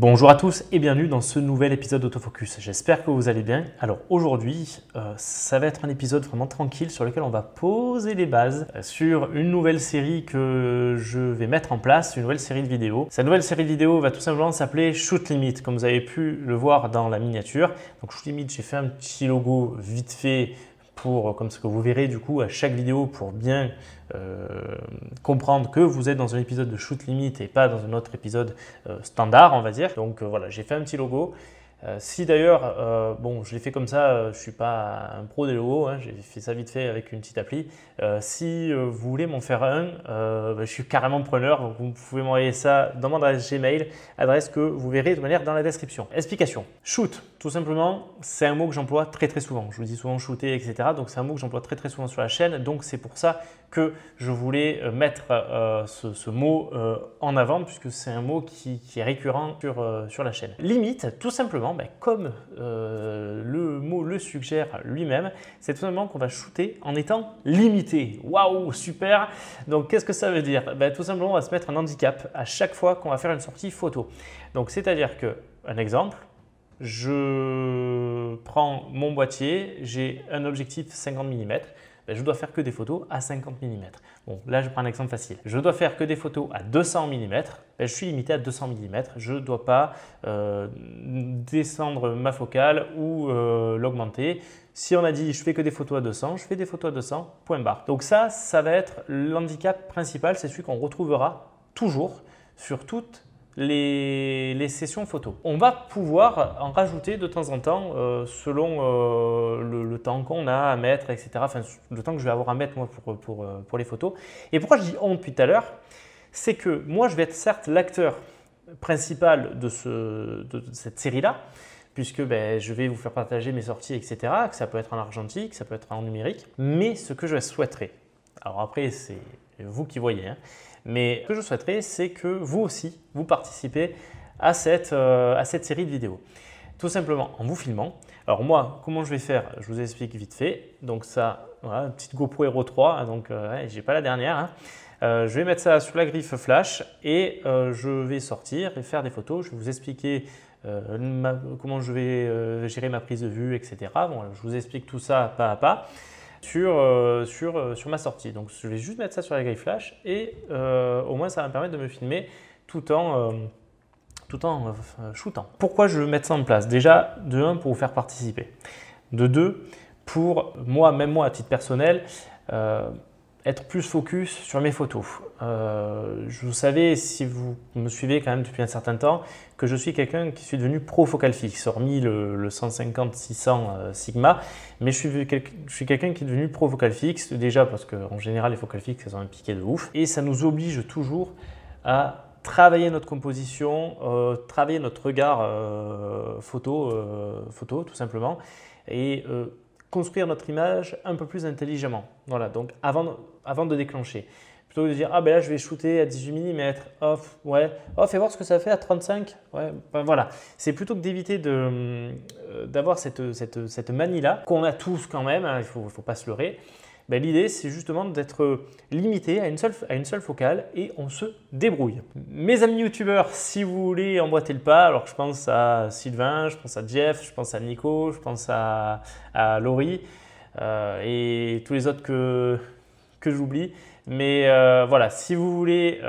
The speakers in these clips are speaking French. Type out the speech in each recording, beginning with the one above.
Bonjour à tous et bienvenue dans ce nouvel épisode d'Autofocus. J'espère que vous allez bien. Alors aujourd'hui, ça va être un épisode vraiment tranquille sur lequel on va poser les bases sur une nouvelle série que je vais mettre en place, une nouvelle série de vidéos. Cette nouvelle série de vidéos va tout simplement s'appeler Shoot Limit, comme vous avez pu le voir dans la miniature. Donc Shoot Limit, j'ai fait un petit logo vite fait comme ce que vous verrez du coup à chaque vidéo pour bien comprendre que vous êtes dans un épisode de Shoot Limit et pas dans un autre épisode standard, on va dire. Donc voilà, j'ai fait un petit logo. Si d'ailleurs, bon, je l'ai fait comme ça, je ne suis pas un pro des logos, hein, j'ai fait ça vite fait avec une petite appli. Si vous voulez m'en faire un, je suis carrément preneur, donc vous pouvez m'envoyer ça dans mon adresse Gmail, adresse que vous verrez de manière dans la description. Explication. Shoot, tout simplement, c'est un mot que j'emploie très souvent. Je vous dis souvent shooter, etc. Donc c'est un mot que j'emploie très souvent sur la chaîne, donc c'est pour ça que je voulais mettre ce mot en avant, puisque c'est un mot qui est récurrent sur la chaîne. Limite, tout simplement, comme le mot le suggère lui-même, c'est tout simplement qu'on va shooter en étant limité. Waouh, super! Donc qu'est-ce que ça veut dire? Tout simplement, on va se mettre un handicap à chaque fois qu'on va faire une sortie photo. Donc c'est-à-dire que, un exemple, je prends mon boîtier, j'ai un objectif 50 mm. Je dois faire que des photos à 50 mm. Bon, là, je prends un exemple facile. Je dois faire que des photos à 200 mm. Je suis limité à 200 mm. Je ne dois pas descendre ma focale ou l'augmenter. Si on a dit je fais que des photos à 200, je fais des photos à 200, point barre. Donc ça va être l'handicap principal. C'est celui qu'on retrouvera toujours sur toutes les sessions photos. On va pouvoir en rajouter de temps en temps selon le temps qu'on a à mettre, etc. Enfin, le temps que je vais avoir à mettre moi pour les photos. Et pourquoi je dis on depuis tout à l'heure, c'est que moi je vais être certes l'acteur principal de cette série-là, puisque je vais vous faire partager mes sorties, etc. Que ça peut être en argentique, ça peut être en numérique, mais ce que je souhaiterais, alors après c'est vous qui voyez, hein, mais ce que je souhaiterais, c'est que vous aussi, vous participez à cette série de vidéos. Tout simplement en vous filmant. Alors moi, comment je vais faire? Je vous explique vite fait. Donc ça, voilà, une petite GoPro Hero 3, donc je n'ai pas la dernière. Hein. Je vais mettre ça sous la griffe flash et je vais sortir et faire des photos. Je vais vous expliquer comment je vais gérer ma prise de vue, etc. Bon, je vous explique tout ça pas à pas. Sur ma sortie. Donc je vais juste mettre ça sur la grille flash et au moins ça va me permettre de me filmer tout en shootant. Pourquoi je veux mettre ça en place? Déjà, de 1, pour vous faire participer. De 2, pour moi, même moi à titre personnel, être plus focus sur mes photos. Vous savez, si vous me suivez quand même depuis un certain temps, que je suis quelqu'un qui suis devenu pro focal fixe, hormis le 150-600 Sigma, mais je suis quelqu'un qui est devenu pro focal fixe, déjà parce qu'en général les focales fixes elles ont un piqué de ouf, et ça nous oblige toujours à travailler notre composition, travailler notre regard photo tout simplement, et construire notre image un peu plus intelligemment. Voilà, donc avant de déclencher. Plutôt que de dire, ah ben là je vais shooter à 18 mm, off, ouais, oh fais voir ce que ça fait à 35, ouais, voilà. C'est plutôt que d'éviter d'avoir cette manie-là, qu'on a tous quand même, hein, il ne faut pas se leurrer. L'idée, c'est justement d'être limité à une seule focale et on se débrouille. Mes amis youtubeurs, si vous voulez emboîter le pas, alors je pense à Sylvain, je pense à Jeff, je pense à Nico, je pense à Laurie et tous les autres que j'oublie. Mais voilà, si vous voulez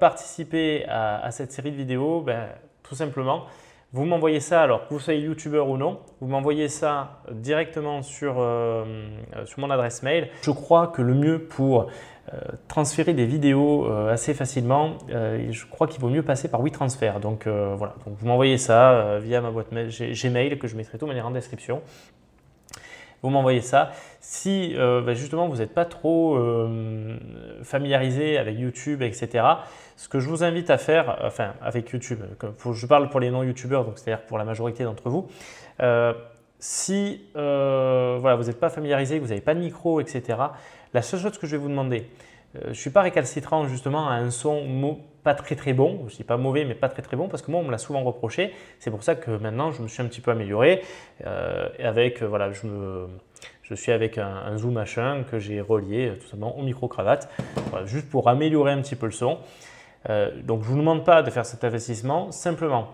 participer à cette série de vidéos, tout simplement, vous m'envoyez ça, alors que vous soyez youtubeur ou non, vous m'envoyez ça directement sur mon adresse mail. Je crois que le mieux pour transférer des vidéos assez facilement, je crois qu'il vaut mieux passer par WeTransfer. Donc voilà, donc vous m'envoyez ça via ma boîte mail Gmail que je mettrai tout de manière en description. Vous m'envoyez ça. Si justement vous n'êtes pas trop familiarisé avec YouTube, etc., ce que je vous invite à faire, enfin avec YouTube, je parle pour les non-youtubeurs, donc c'est-à-dire pour la majorité d'entre vous, si voilà, vous n'êtes pas familiarisé, que vous n'avez pas de micro, etc., la seule chose que je vais vous demander, je ne suis pas récalcitrant justement à un son pas très bon, je ne dis pas mauvais mais pas très bon parce que moi on me l'a souvent reproché, c'est pour ça que maintenant je me suis un petit peu amélioré voilà, je suis avec un Zoom H1 que j'ai relié tout simplement au micro-cravate, voilà, juste pour améliorer un petit peu le son. Donc je ne vous demande pas de faire cet investissement, simplement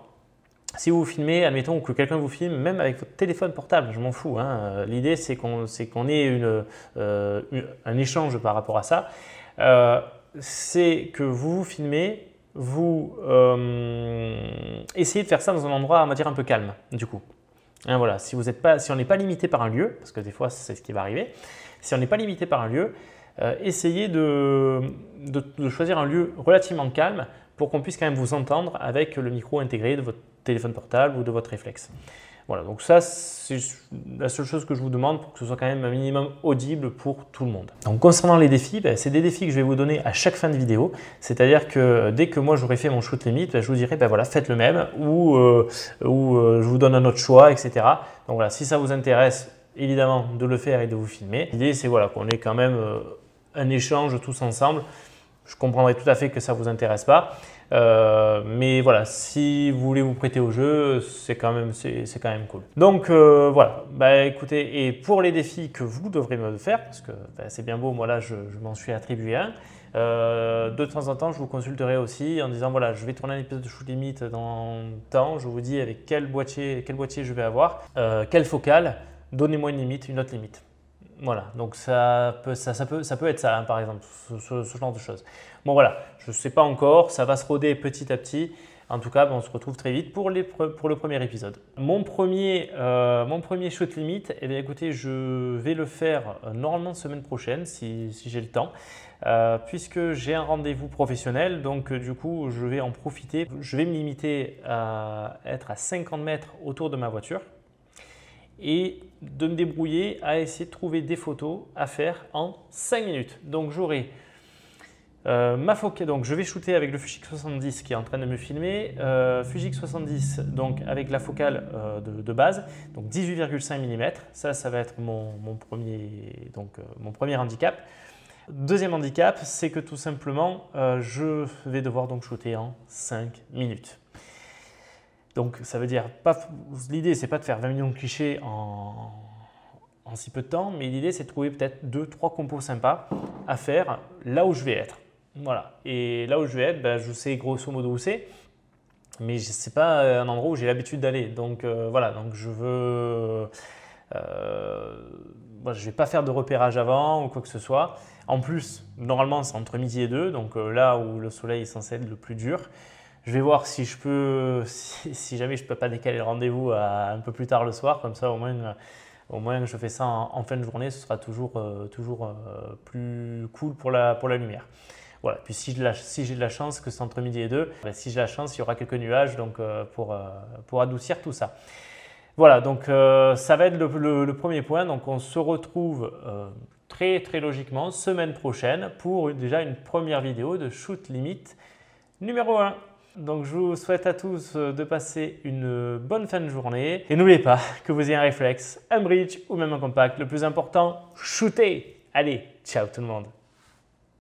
Si vous filmez, admettons que quelqu'un vous filme, même avec votre téléphone portable, je m'en fous. Hein. L'idée, c'est qu'on ait un échange par rapport à ça. C'est que vous vous filmez, vous essayez de faire ça dans un endroit, on va dire, un peu calme, du coup. Hein, voilà. Si on n'est pas limité par un lieu, parce que des fois, c'est ce qui va arriver, si on n'est pas limité par un lieu, essayez de choisir un lieu relativement calme pour qu'on puisse quand même vous entendre avec le micro intégré de votre téléphone portable ou de votre réflexe. Voilà, donc ça, c'est la seule chose que je vous demande pour que ce soit quand même un minimum audible pour tout le monde. Donc concernant les défis, c'est des défis que je vais vous donner à chaque fin de vidéo. C'est-à-dire que dès que moi j'aurai fait mon shoot limit, je vous dirai, voilà, faites le même ou je vous donne un autre choix, etc. Donc voilà, si ça vous intéresse, évidemment, de le faire et de vous filmer. L'idée, c'est voilà, qu'on ait quand même un échange tous ensemble. Je comprendrai tout à fait que ça ne vous intéresse pas. Mais voilà, si vous voulez vous prêter au jeu, c'est quand même cool. Donc voilà, écoutez, et pour les défis que vous devrez me faire, parce que c'est bien beau, moi là je m'en suis attribué un, de temps en temps je vous consulterai aussi en disant voilà, je vais tourner un épisode de Shoot Limit dans temps, je vous dis avec quel boîtier je vais avoir, quelle focale, donnez-moi une limite, une autre limite. Voilà, donc ça peut être ça, hein, par exemple, ce genre de choses. Bon voilà, je ne sais pas encore, ça va se roder petit à petit. En tout cas, on se retrouve très vite pour le premier épisode. Mon premier shoot limit, eh bien, écoutez, je vais le faire normalement semaine prochaine si j'ai le temps, puisque j'ai un rendez-vous professionnel. Donc du coup, je vais en profiter. Je vais me limiter à être à 50 mètres autour de ma voiture et de me débrouiller à essayer de trouver des photos à faire en 5 minutes. Donc j'aurai ma focale, donc je vais shooter avec le Fuji X70 qui est en train de me filmer, Fuji X70 donc avec la focale de base, donc 18,5 mm, ça va être mon premier handicap. Deuxième handicap, c'est que tout simplement je vais devoir donc shooter en 5 minutes. Donc ça veut dire, l'idée c'est pas de faire 20 millions de clichés en si peu de temps, mais l'idée c'est de trouver peut-être 2-3 compos sympas à faire là où je vais être. Voilà, et là où je vais être, je sais grosso modo où c'est, mais ce n'est pas un endroit où j'ai l'habitude d'aller. Donc voilà, donc je ne vais pas faire de repérage avant ou quoi que ce soit. En plus, normalement c'est entre midi et 2, donc là où le soleil est censé être le plus dur. Je vais voir si jamais je ne peux pas décaler le rendez-vous à un peu plus tard le soir, comme ça au moins je fais ça en fin de journée, ce sera toujours plus cool pour la lumière. Voilà. Puis si j'ai de la chance que c'est entre midi et 2, si j'ai la chance, il y aura quelques nuages donc, pour adoucir tout ça. Voilà, donc ça va être le premier point. Donc on se retrouve très logiquement semaine prochaine pour déjà une première vidéo de Shoot Limit numéro 1. Donc je vous souhaite à tous de passer une bonne fin de journée. Et n'oubliez pas que vous ayez un réflexe, un bridge ou même un compact. Le plus important, shootez! Allez, ciao tout le monde!